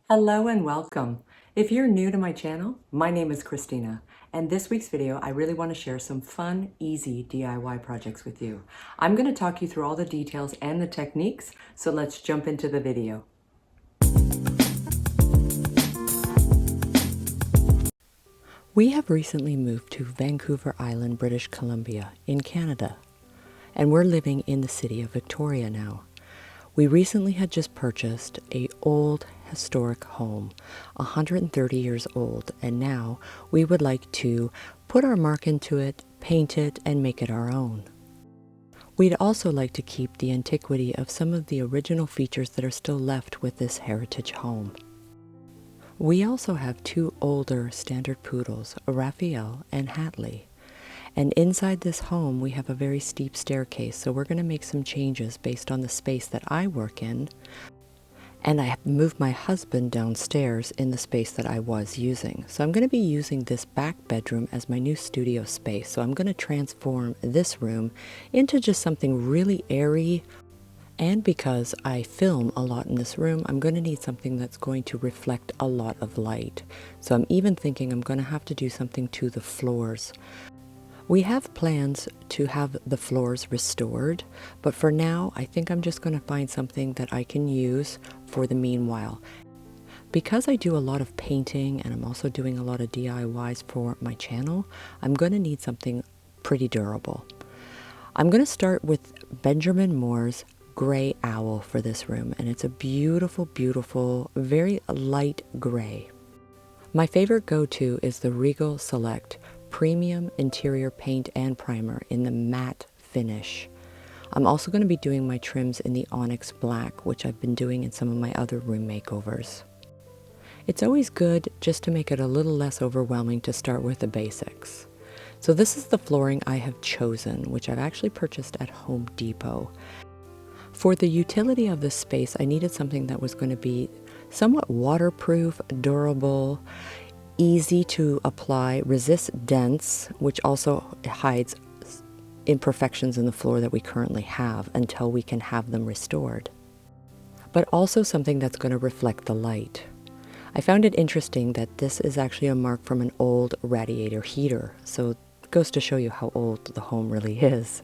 Hello and welcome. If you're new to my channel, my name is Christina, and this week's video I really want to share some fun, easy DIY projects with you. I'm going to talk you through all the details and the techniques, so let's jump into the video. We have recently moved to Vancouver Island, British Columbia, in Canada, and we're living in the city of Victoria now. We recently had just purchased an old historic home, 130 years old, and now we would like to put our mark into it, paint it, and make it our own. We'd also like to keep the antiquity of some of the original features that are still left with this heritage home. We also have two older standard poodles, Raphael and Hatley. And inside this home, we have a very steep staircase, so we're going to make some changes based on the space that I work in. And I have moved my husband downstairs in the space that I was using. So I'm going to be using this back bedroom as my new studio space. So I'm going to transform this room into just something really airy. And because I film a lot in this room, I'm going to need something that's going to reflect a lot of light. So I'm even thinking I'm going to have to do something to the floors. We have plans to have the floors restored, but for now, I think I'm just going to find something that I can use for the meanwhile. Because I do a lot of painting and I'm also doing a lot of DIYs for my channel, I'm going to need something pretty durable. I'm going to start with Benjamin Moore's Gray Owl for this room, and it's a beautiful, beautiful, very light gray. My favorite go-to is the Regal Select Premium Interior Paint and Primer in the matte finish. I'm also going to be doing my trims in the Onyx Black, which I've been doing in some of my other room makeovers. It's always good just to make it a little less overwhelming to start with the basics. So this is the flooring I have chosen, which I've actually purchased at Home Depot. For the utility of this space, I needed something that was going to be somewhat waterproof, durable, easy to apply, resist dents, which also hides imperfections in the floor that we currently have until we can have them restored. But also something that's going to reflect the light. I found it interesting that this is actually a mark from an old radiator heater, so it goes to show you how old the home really is.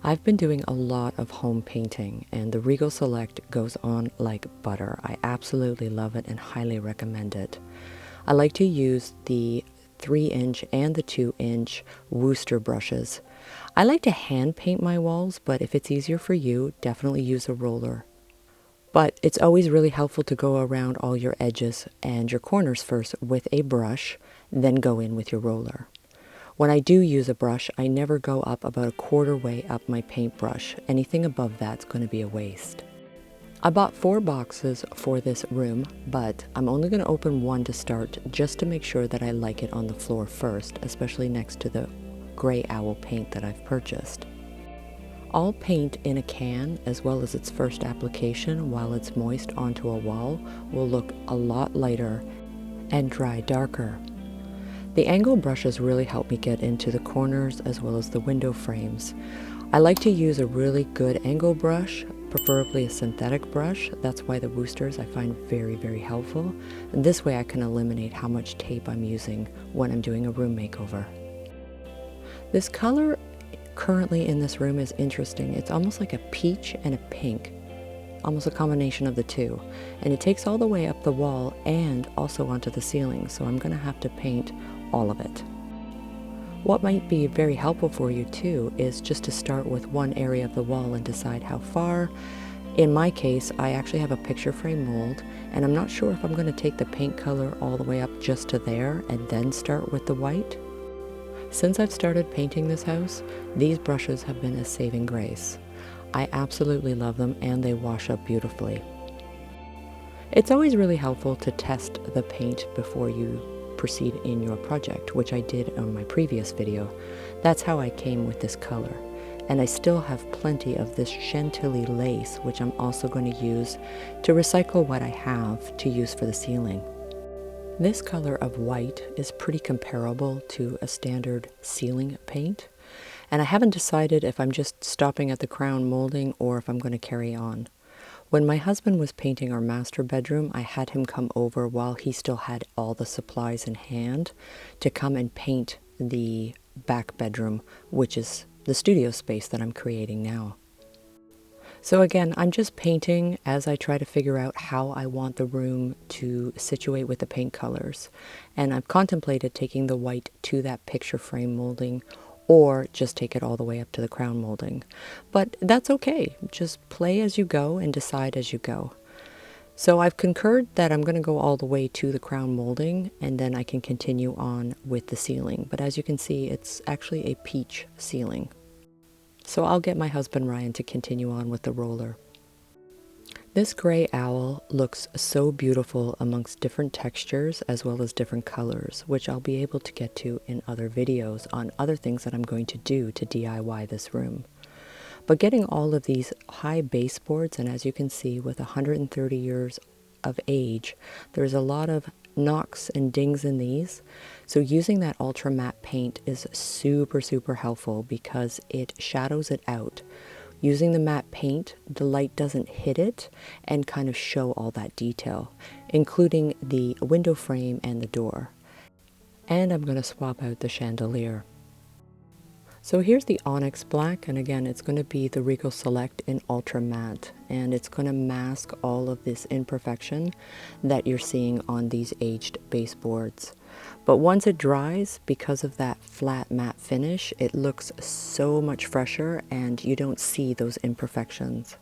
I've been doing a lot of home painting, and the Regal Select goes on like butter. I absolutely love it and highly recommend it. I like to use the 3-inch and the 2-inch Wooster brushes. I like to hand paint my walls, but if it's easier for you, definitely use a roller. But it's always really helpful to go around all your edges and your corners first with a brush, then go in with your roller. When I do use a brush, I never go up about a quarter way up my paintbrush. Anything above that's going to be a waste. I bought 4 boxes for this room, but I'm only going to open one to start just to make sure that I like it on the floor first, especially next to the Gray Owl paint that I've purchased. All paint in a can, as well as its first application while it's moist onto a wall, will look a lot lighter and dry darker. The angle brushes really help me get into the corners as well as the window frames. I like to use a really good angle brush, preferably a synthetic brush. That's why the Woosters I find very, very helpful. And this way I can eliminate how much tape I'm using when I'm doing a room makeover. This color currently in this room is interesting. It's almost like a peach and a pink, almost a combination of the two. And it takes all the way up the wall and also onto the ceiling, so I'm going to have to paint all of it. What might be very helpful for you too is just to start with one area of the wall and decide how far. In my case, I actually have a picture frame mold, and I'm not sure if I'm going to take the paint color all the way up just to there and then start with the white. Since I've started painting this house, these brushes have been a saving grace. I absolutely love them, and they wash up beautifully. It's always really helpful to test the paint before you proceed in your project, which I did on my previous video. That's how I came with this color. And I still have plenty of this Chantilly lace, which I'm also going to use to recycle what I have to use for the ceiling. This color of white is pretty comparable to a standard ceiling paint, and I haven't decided if I'm just stopping at the crown molding or if I'm going to carry on. When my husband was painting our master bedroom, I had him come over while he still had all the supplies in hand to come and paint the back bedroom, which is the studio space that I'm creating now. So again, I'm just painting as I try to figure out how I want the room to situate with the paint colors. And I've contemplated taking the white to that picture frame molding or just take it all the way up to the crown molding. But that's okay. Just play as you go and decide as you go. So I've concurred that I'm going to go all the way to the crown molding and then I can continue on with the ceiling. But as you can see, it's actually a peach ceiling. So I'll get my husband Ryan to continue on with the roller. This gray owl looks so beautiful amongst different textures as well as different colors, which I'll be able to get to in other videos on other things that I'm going to do to DIY this room. But getting all of these high baseboards, and as you can see with 130 years of age, there's a lot of knocks and dings in these. So using that ultra matte paint is super helpful because it shadows it out. Using the matte paint, the light doesn't hit it and kind of show all that detail, including the window frame and the door. And I'm going to swap out the chandelier. So here's the Onyx black, and again it's going to be the Regal Select in Ultra Matte, and it's going to mask all of this imperfection that you're seeing on these aged baseboards. But once it dries, because of that flat matte finish, it looks so much fresher and you don't see those imperfections.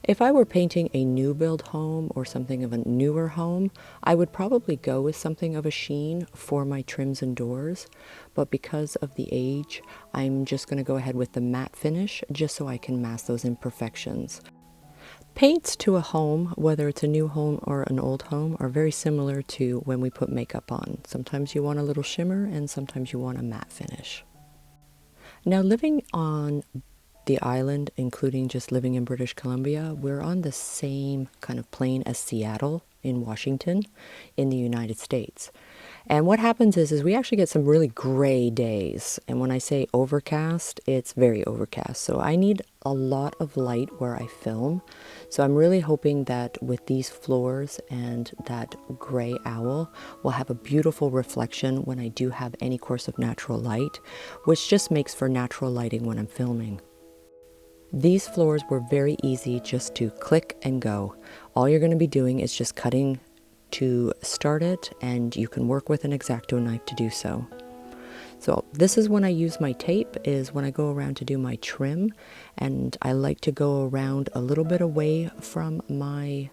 If I were painting a new build home or something of a newer home, I would probably go with something of a sheen for my trims and doors, but because of the age, I'm just going to go ahead with the matte finish just so I can mask those imperfections. Paints to a home, whether it's a new home or an old home, are very similar to when we put makeup on. Sometimes you want a little shimmer and sometimes you want a matte finish. Now, living on the island, including just living in British Columbia, we're on the same kind of plane as Seattle in Washington in the United States. And what happens is we actually get some really gray days. And when I say overcast, it's very overcast. So I need a lot of light where I film. So I'm really hoping that with these floors and that gray owl, we'll have a beautiful reflection when I do have any course of natural light, which just makes for natural lighting when I'm filming. These floors were very easy just to click and go. All you're going to be doing is just cutting to start it, and you can work with an X-Acto knife to do so. So this is when I use my tape, is when I go around to do my trim, and I like to go around a little bit away from my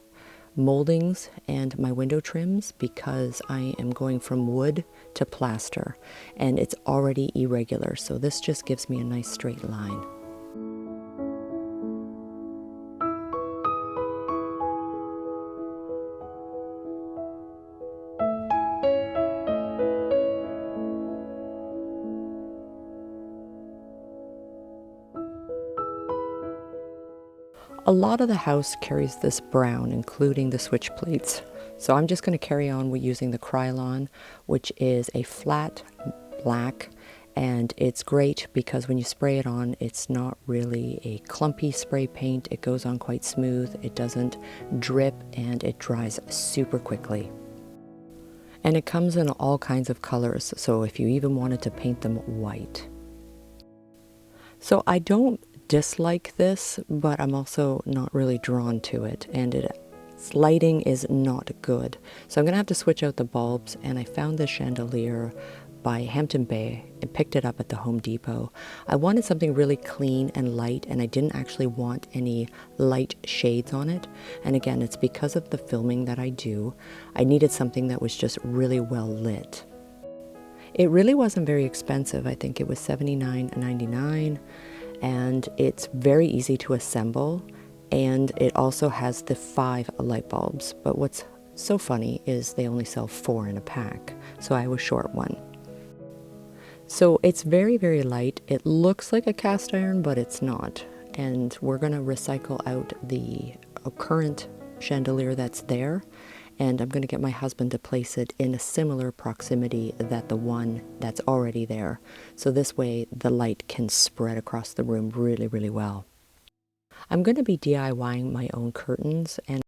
moldings and my window trims because I am going from wood to plaster and it's already irregular, so this just gives me a nice straight line. A lot of the house carries this brown, including the switch plates. So I'm just going to carry on with using the Krylon, which is a flat black, and it's great because when you spray it on, it's not really a clumpy spray paint. It goes on quite smooth, it doesn't drip, and it dries super quickly. And it comes in all kinds of colors, so if you even wanted to paint them white. So I don't dislike this, but I'm also not really drawn to it, and its lighting is not good. So I'm gonna have to switch out the bulbs, and I found this chandelier by Hampton Bay and picked it up at the Home Depot. I wanted something really clean and light, and I didn't actually want any light shades on it. And again, it's because of the filming that I do. I needed something that was just really well lit. It really wasn't very expensive. I think it was $79.99. And it's very easy to assemble, and it also has the 5 light bulbs. But what's so funny is they only sell 4 in a pack, so I was short one. So it's very light. It looks like a cast iron, but it's not. And we're going to recycle out the current chandelier that's there, and I'm going to get my husband to place it in a similar proximity that the one that's already there. So this way the light can spread across the room really well. I'm going to be DIYing my own curtains, and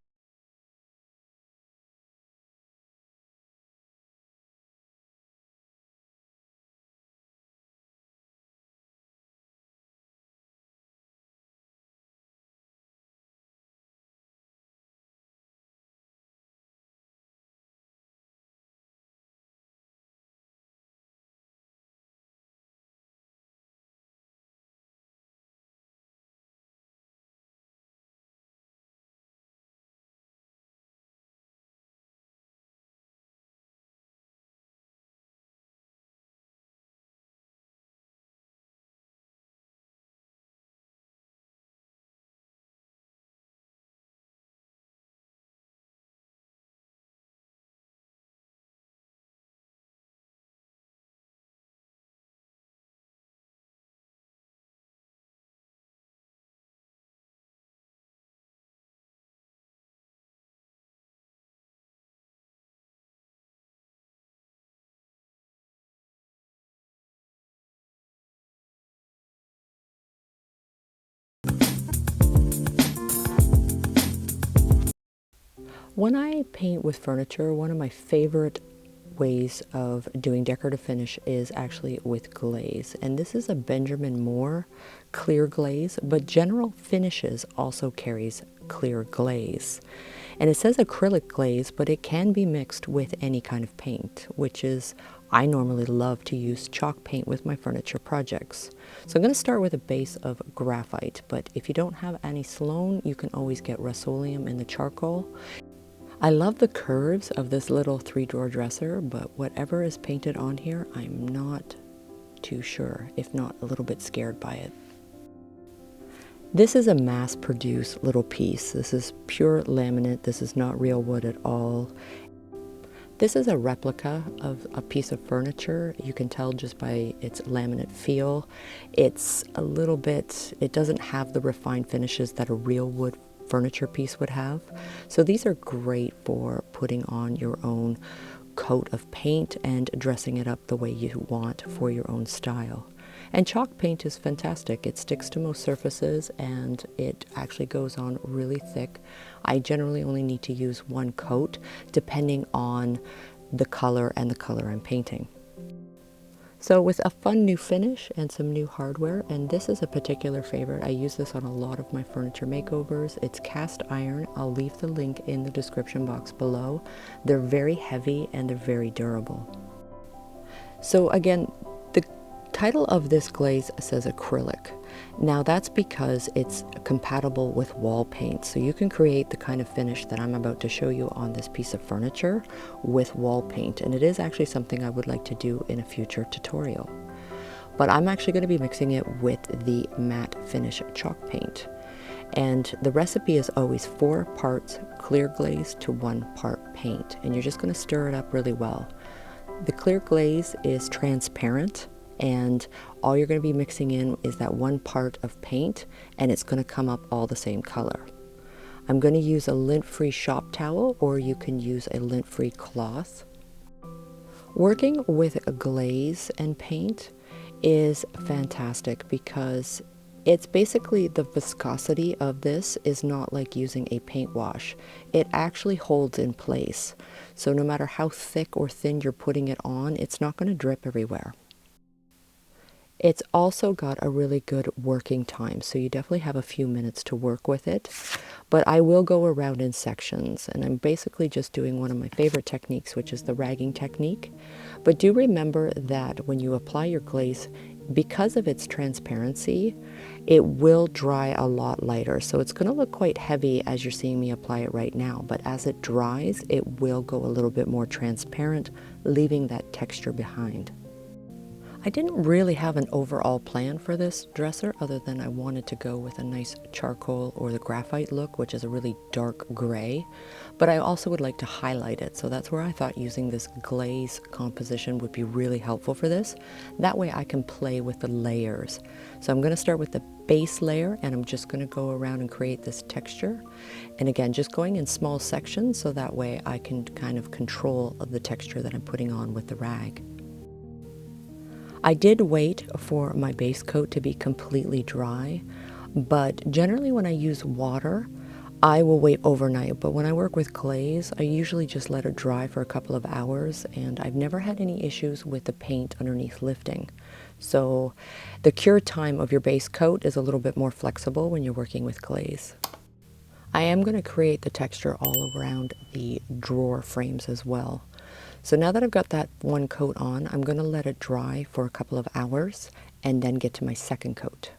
when I paint with furniture, one of my favorite ways of doing decorative finish is actually with glaze. And this is a Benjamin Moore clear glaze, but General Finishes also carries clear glaze. And it says acrylic glaze, but it can be mixed with any kind of paint, which is, I normally love to use chalk paint with my furniture projects. So I'm going to start with a base of graphite, but if you don't have any Sloan, you can always get Rust-Oleum in the charcoal. I love the curves of this little 3-drawer dresser, but whatever is painted on here, I'm not too sure, if not a little bit scared by it. This is a mass-produced little piece. This is pure laminate. This is not real wood at all. This is a replica of a piece of furniture. You can tell just by its laminate feel. It's a little bit, it doesn't have the refined finishes that a real wood furniture piece would have. So these are great for putting on your own coat of paint and dressing it up the way you want for your own style. And chalk paint is fantastic. It sticks to most surfaces and it actually goes on really thick. I generally only need to use one coat depending on the color and the color I'm painting. So with a fun new finish and some new hardware, and this is a particular favorite. I use this on a lot of my furniture makeovers. It's cast iron. I'll leave the link in the description box below. They're very heavy and they're very durable. So again, the title of this glaze says acrylic. Now that's because it's compatible with wall paint. So you can create the kind of finish that I'm about to show you on this piece of furniture with wall paint. And it is actually something I would like to do in a future tutorial. But I'm actually going to be mixing it with the matte finish chalk paint. And the recipe is always 4 parts clear glaze to 1 part paint. And you're just going to stir it up really well. The clear glaze is transparent, and all you're going to be mixing in is that 1 part of paint, and it's going to come up all the same color. I'm going to use a lint-free shop towel, or you can use a lint-free cloth. Working with a glaze and paint is fantastic because it's basically the viscosity of this is not like using a paint wash. It actually holds in place. So no matter how thick or thin you're putting it on, it's not going to drip everywhere. It's also got a really good working time, so you definitely have a few minutes to work with it. But I will go around in sections, and I'm basically just doing one of my favorite techniques, which is the ragging technique. But do remember that when you apply your glaze, because of its transparency, it will dry a lot lighter. So it's going to look quite heavy as you're seeing me apply it right now, but as it dries, it will go a little bit more transparent, leaving that texture behind. I didn't really have an overall plan for this dresser other than I wanted to go with a nice charcoal or the graphite look, which is a really dark gray, but I also would like to highlight it. So that's where I thought using this glaze composition would be really helpful for this. That way I can play with the layers. So I'm going to start with the base layer and I'm just going to go around and create this texture. And again, just going in small sections so that way I can kind of control the texture that I'm putting on with the rag. I did wait for my base coat to be completely dry. But generally when I use water, I will wait overnight. But when I work with glaze, I usually just let it dry for a couple of hours, and I've never had any issues with the paint underneath lifting. So the cure time of your base coat is a little bit more flexible when you're working with glaze. I am going to create the texture all around the drawer frames as well. So now that I've got that one coat on, I'm going to let it dry for a couple of hours and then get to my second coat.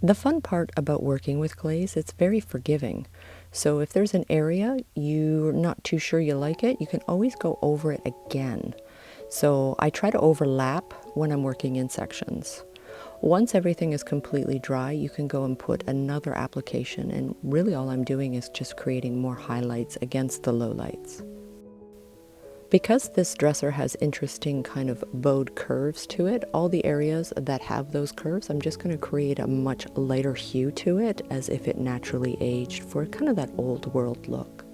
The fun part about working with glaze, it's very forgiving. So if there's an area you're not too sure you like it, you can always go over it again. So I try to overlap when I'm working in sections. Once everything is completely dry, you can go and put another application, and really all I'm doing is just creating more highlights against the lowlights. Because this dresser has interesting kind of bowed curves to it, all the areas that have those curves, I'm just going to create a much lighter hue to it as if it naturally aged for kind of that old world look.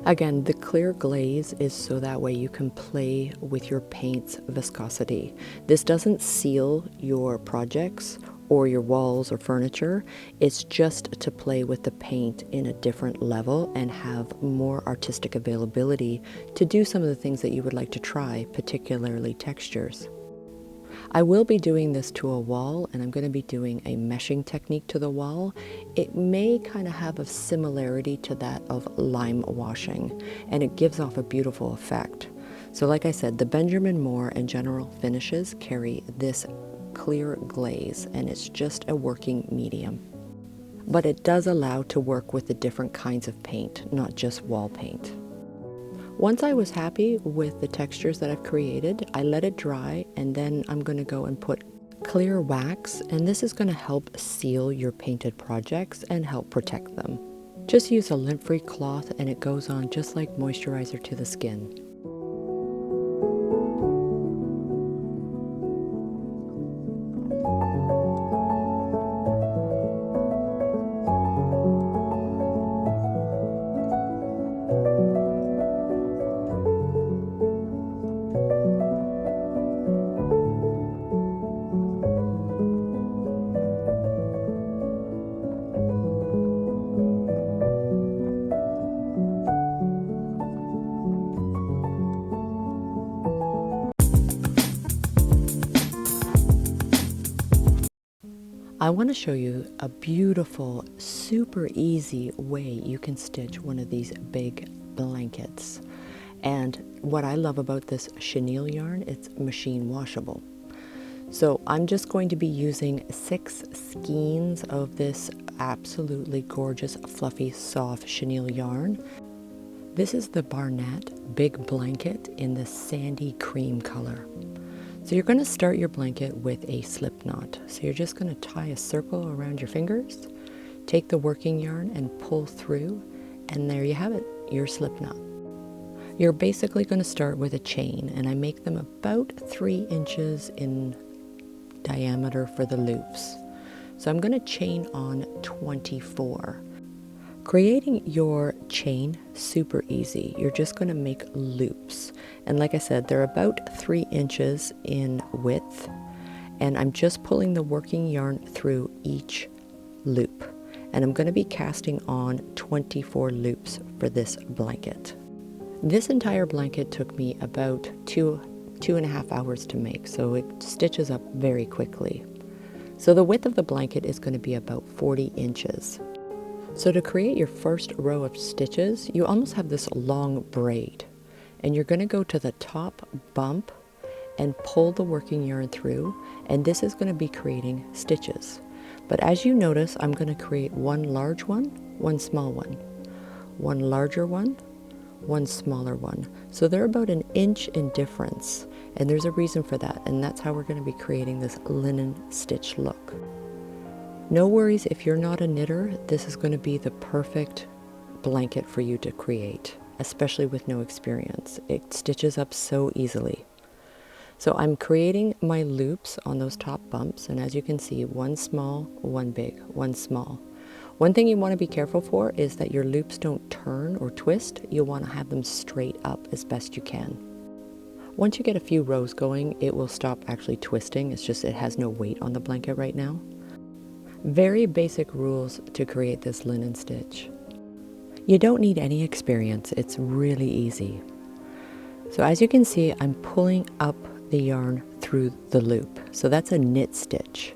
Again, the clear glaze is so that way you can play with your paint's viscosity. This doesn't seal your projects or your walls or furniture. It's just to play with the paint in a different level and have more artistic availability to do some of the things that you would like to try, particularly textures. I will be doing this to a wall, and I'm going to be doing a meshing technique to the wall. It may kind of have a similarity to that of lime washing, and it gives off a beautiful effect. So like I said, the Benjamin Moore and General Finishes carry this clear glaze, and it's just a working medium. But it does allow to work with the different kinds of paint, not just wall paint. Once I was happy with the textures that I've created, I let it dry, and then I'm going to go and put clear wax, and this is going to help seal your painted projects and help protect them. Just use a lint-free cloth and it goes on just like moisturizer to the skin. I want to show you a beautiful, super easy way you can stitch one of these big blankets. And what I love about this chenille yarn, it's machine washable. So I'm just going to be using 6 skeins of this absolutely gorgeous, fluffy, soft chenille yarn. This is the Barnett Big Blanket in the sandy cream color. So you're going to start your blanket with a slip knot. So you're just going to tie a circle around your fingers, take the working yarn and pull through, and there you have it, your slip knot. You're basically going to start with a chain, and I make them about 3 inches in diameter for the loops. So I'm going to chain on 24. Creating your chain, super easy. You're just going to make loops. And like I said, they're about 3 inches in width. And I'm just pulling the working yarn through each loop. And I'm going to be casting on 24 loops for this blanket. This entire blanket took me about two and a half hours to make, so it stitches up very quickly. So the width of the blanket is going to be about 40 inches. So to create your first row of stitches, you almost have this long braid, and you're going to go to the top bump and pull the working yarn through, and this is going to be creating stitches. But as you notice, I'm going to create one large one, one small one larger one, one smaller one. So they're about an inch in difference, and there's a reason for that, and that's how we're going to be creating this linen stitch look. No worries if you're not a knitter, this is going to be the perfect blanket for you to create, especially with no experience. It stitches up so easily. So I'm creating my loops on those top bumps, and as you can see, one small, one big, one small. One thing you want to be careful for is that your loops don't turn or twist. You'll want to have them straight up as best you can. Once you get a few rows going, it will stop actually twisting. It's just it has no weight on the blanket right now. Very basic rules to create this linen stitch. You don't need any experience, it's really easy. So as you can see, I'm pulling up the yarn through the loop. So that's a knit stitch.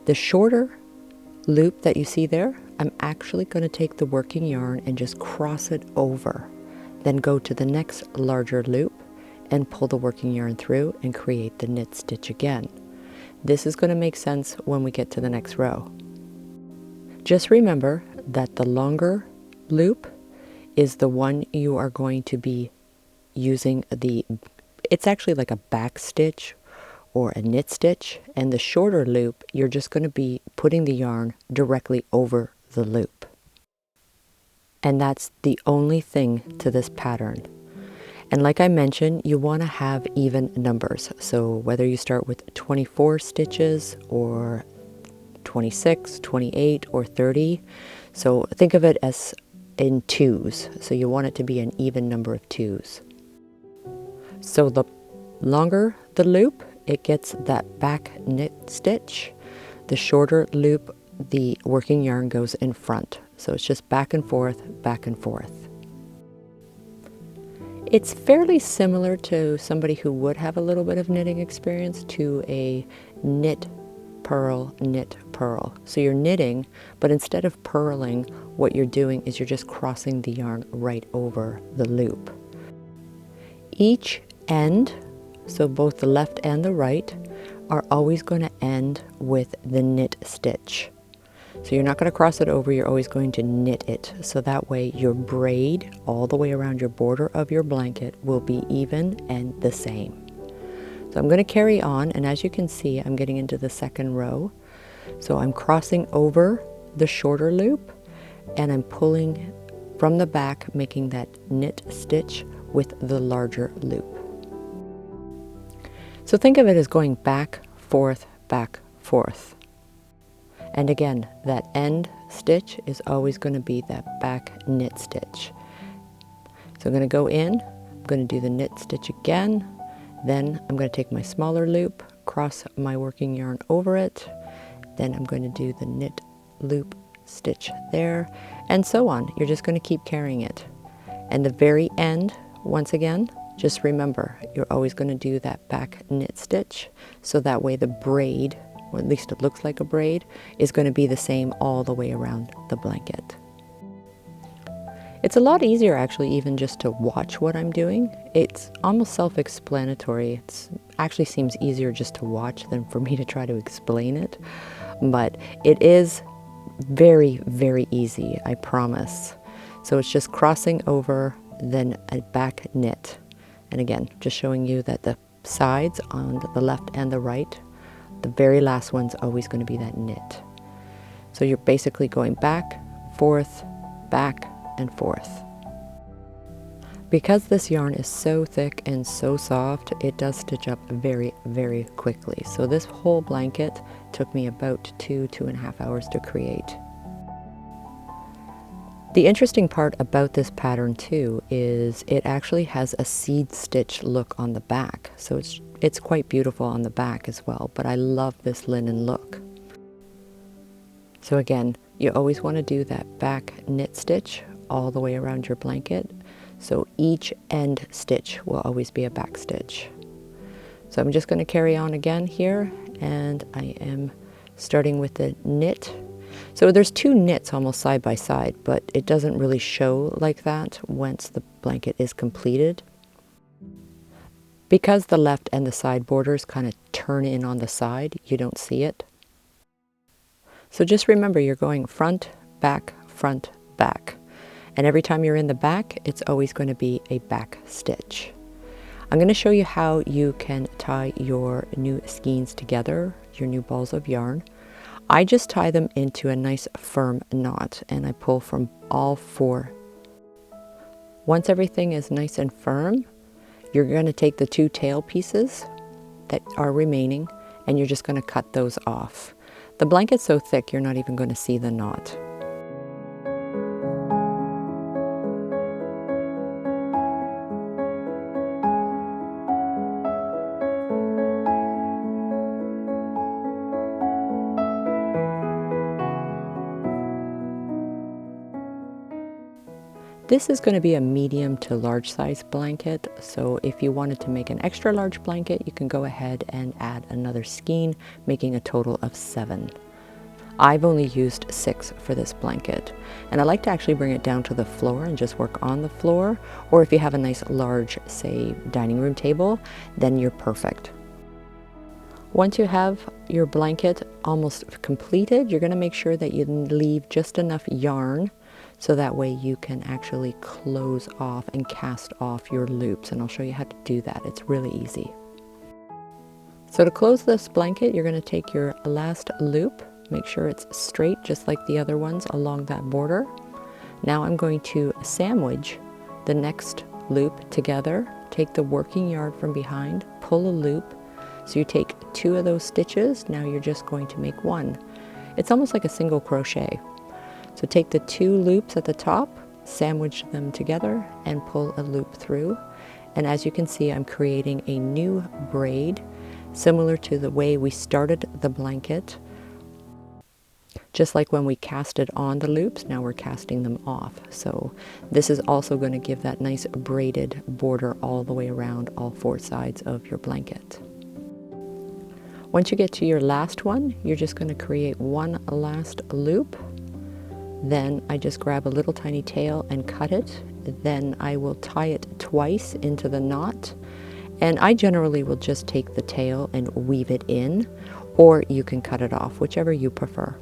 The shorter loop that you see there, I'm actually going to take the working yarn and just cross it over. Then go to the next larger loop and pull the working yarn through and create the knit stitch again. This is going to make sense when we get to the next row. Just remember that the longer loop is the one you are going to be using it's actually like a back stitch or a knit stitch, and the shorter loop, you're just going to be putting the yarn directly over the loop. And that's the only thing to this pattern. And like I mentioned, you want to have even numbers. So whether you start with 24 stitches or 26, 28, or 30. So think of it as in twos. So you want it to be an even number of twos. So the longer the loop, it gets that back knit stitch. The shorter loop, the working yarn goes in front. So it's just back and forth, back and forth. It's fairly similar to somebody who would have a little bit of knitting experience to a knit, purl. So you're knitting, but instead of purling, what you're doing is you're just crossing the yarn right over the loop. Each end, so both the left and the right, are always going to end with the knit stitch. So you're not going to cross it over, you're always going to knit it. So that way your braid all the way around your border of your blanket will be even and the same. So I'm going to carry on, and as you can see, I'm getting into the second row. So I'm crossing over the shorter loop, and I'm pulling from the back, making that knit stitch with the larger loop. So think of it as going back, forth, back, forth. And again, that end stitch is always going to be that back knit stitch. So I'm going to go in, I'm going to do the knit stitch again, then I'm going to take my smaller loop, cross my working yarn over it, then I'm going to do the knit loop stitch there, and so on. You're just going to keep carrying it. And the very end, once again, just remember, you're always going to do that back knit stitch, so that way the braid, or at least it looks like a braid, is going to be the same all the way around the blanket. It's a lot easier actually even just to watch what I'm doing. It's almost self-explanatory. It actually seems easier just to watch than for me to try to explain it. But it is very, very easy, I promise. So it's just crossing over, then a back knit. And again, just showing you that the sides on the left and the right, the very last one's always going to be that knit. So you're basically going back, forth, back, and forth. Because this yarn is so thick and so soft, it does stitch up very, very quickly. So this whole blanket took me about 2.5 hours to create. The interesting part about this pattern too is it actually has a seed stitch look on the back. So it's quite beautiful on the back as well, but I love this linen look. So again, you always want to do that back knit stitch all the way around your blanket. So each end stitch will always be a back stitch. So I'm just going to carry on again here, and I am starting with the knit. So there's two knits almost side by side, but it doesn't really show like that once the blanket is completed. Because the left and the side borders kind of turn in on the side, you don't see it. So just remember, you're going front, back, back. And every time you're in the back, it's always going to be a back stitch. I'm going to show you how you can tie your new skeins together, your new balls of yarn. I just tie them into a nice firm knot, and I pull from all four. Once everything is nice and firm, you're going to take the two tail pieces that are remaining, and you're just going to cut those off. The blanket's so thick, you're not even going to see the knot. This is going to be a medium to large size blanket, so if you wanted to make an extra large blanket, you can go ahead and add another skein, making a total of 7. I've only used 6 for this blanket, and I like to actually bring it down to the floor and just work on the floor, or if you have a nice large, say, dining room table, then you're perfect. Once you have your blanket almost completed, you're going to make sure that you leave just enough yarn so that way you can actually close off and cast off your loops, and I'll show you how to do that. It's really easy. So to close this blanket, you're going to take your last loop, make sure it's straight just like the other ones along that border. Now I'm going to sandwich the next loop together, take the working yarn from behind, pull a loop. So you take 2 of those stitches, now you're just going to make 1. It's almost like a single crochet. So take the 2 loops at the top, sandwich them together, and pull a loop through. And as you can see, I'm creating a new braid, similar to the way we started the blanket. Just like when we cast it on the loops, now we're casting them off. So this is also going to give that nice braided border all the way around all 4 sides of your blanket. Once you get to your last one, you're just going to create 1 last loop. Then I just grab a little tiny tail and cut it. Then I will tie it twice into the knot. And I generally will just take the tail and weave it in, or you can cut it off, whichever you prefer.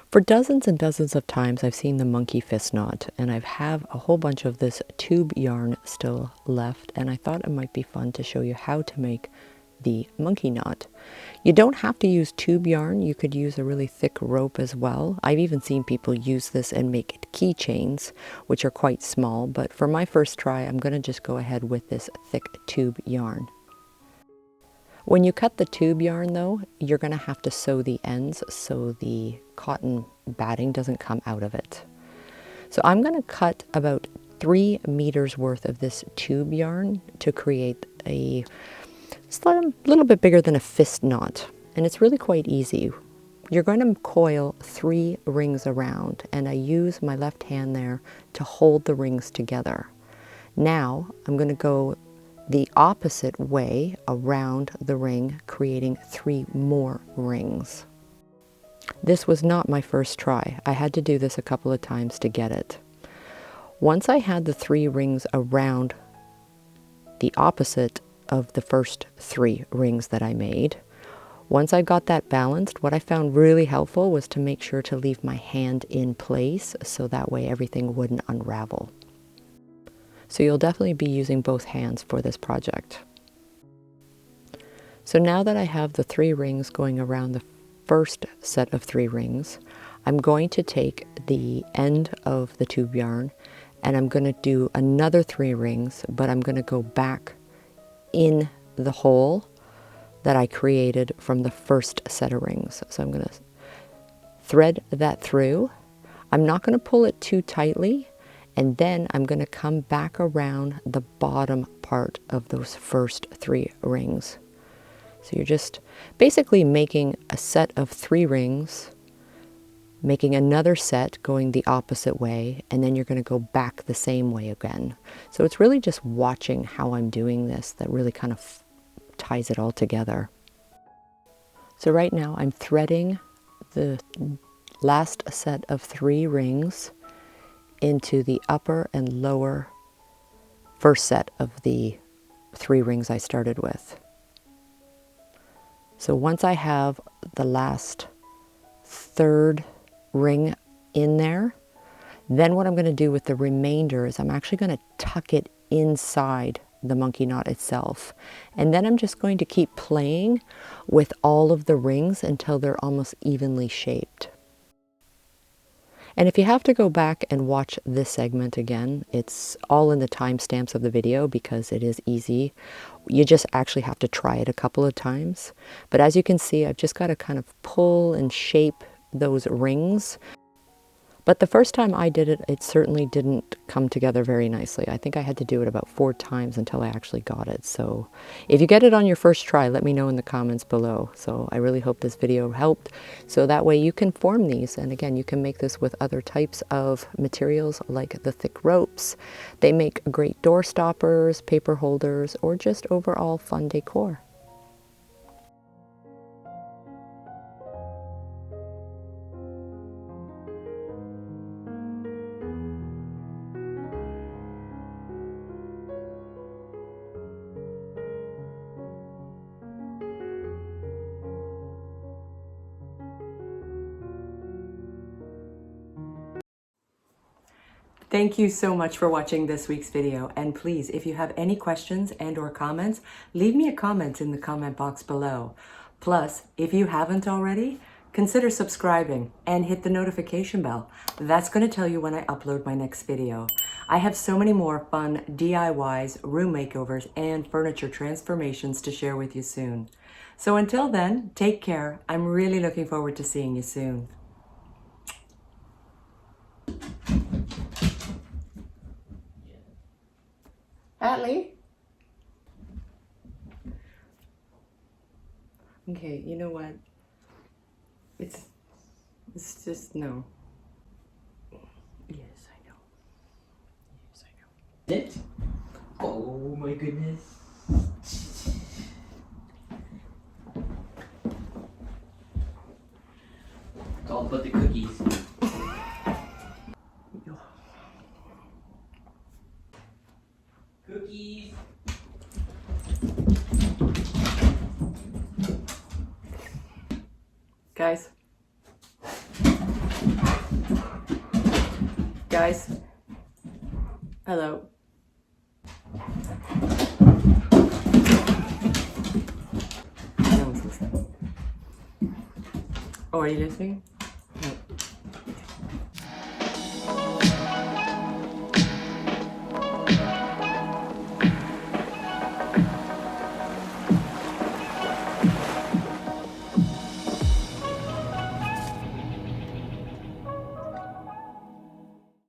For dozens and dozens of times I've seen the monkey fist knot, and I have a whole bunch of this tube yarn still left, and I thought it might be fun to show you how to make the monkey knot. You don't have to use tube yarn, you could use a really thick rope as well. I've even seen people use this and make keychains, which are quite small, but for my first try I'm going to just go ahead with this thick tube yarn. When you cut the tube yarn though, you're going to have to sew the ends so the cotton batting doesn't come out of it. So I'm going to cut about 3 meters worth of this tube yarn to create a little bit bigger than a fist knot. And it's really quite easy. You're going to coil 3 rings around, and I use my left hand there to hold the rings together. Now I'm going to go the opposite way around the ring, creating 3 more rings. This was not my first try. I had to do this a couple of times to get it. Once I had the 3 rings around the opposite of the first 3 rings that I made, once I got that balanced, what I found really helpful was to make sure to leave my hand in place so that way everything wouldn't unravel. So you'll definitely be using both hands for this project. So now that I have the 3 rings going around the first set of 3 rings, I'm going to take the end of the tube yarn and I'm going to do another 3 rings, but I'm going to go back in the hole that I created from the first set of rings. So I'm going to thread that through. I'm not going to pull it too tightly, and then I'm going to come back around the bottom part of those first 3 rings. So you're just basically making a set of 3 rings, making another set going the opposite way, and then you're going to go back the same way again. So it's really just watching how I'm doing this that really kind of ties it all together. So right now I'm threading the last set of 3 rings into the upper and lower first set of the 3 rings I started with. So once I have the last 3rd ring in there, then what I'm going to do with the remainder is I'm actually going to tuck it inside the monkey knot itself. And then I'm just going to keep playing with all of the rings until they're almost evenly shaped. And if you have to go back and watch this segment again, it's all in the timestamps of the video because it is easy. You just actually have to try it a couple of times. But as you can see, I've just got to kind of pull and shape those rings. But the first time I did it, it certainly didn't come together very nicely. I think I had to do it about 4 times until I actually got it. So if you get it on your first try, let me know in the comments below. So I really hope this video helped. So that way you can form these. And again, you can make this with other types of materials like the thick ropes. They make great door stoppers, paper holders, or just overall fun decor. Thank you so much for watching this week's video, and please, if you have any questions and or comments, leave me a comment in the comment box below. Plus, if you haven't already, consider subscribing and hit the notification bell. That's going to tell you when I upload my next video. I have so many more fun DIYs, room makeovers, and furniture transformations to share with you soon. So until then, take care. I'm really looking forward to seeing you soon. Atlee? Okay, you know what? It's just no. Yes, I know. Yes, I know. It? Oh my goodness. It's all about the cookies. Cookies. Guys. Guys. Hello. No one's listening. Oh, are you listening?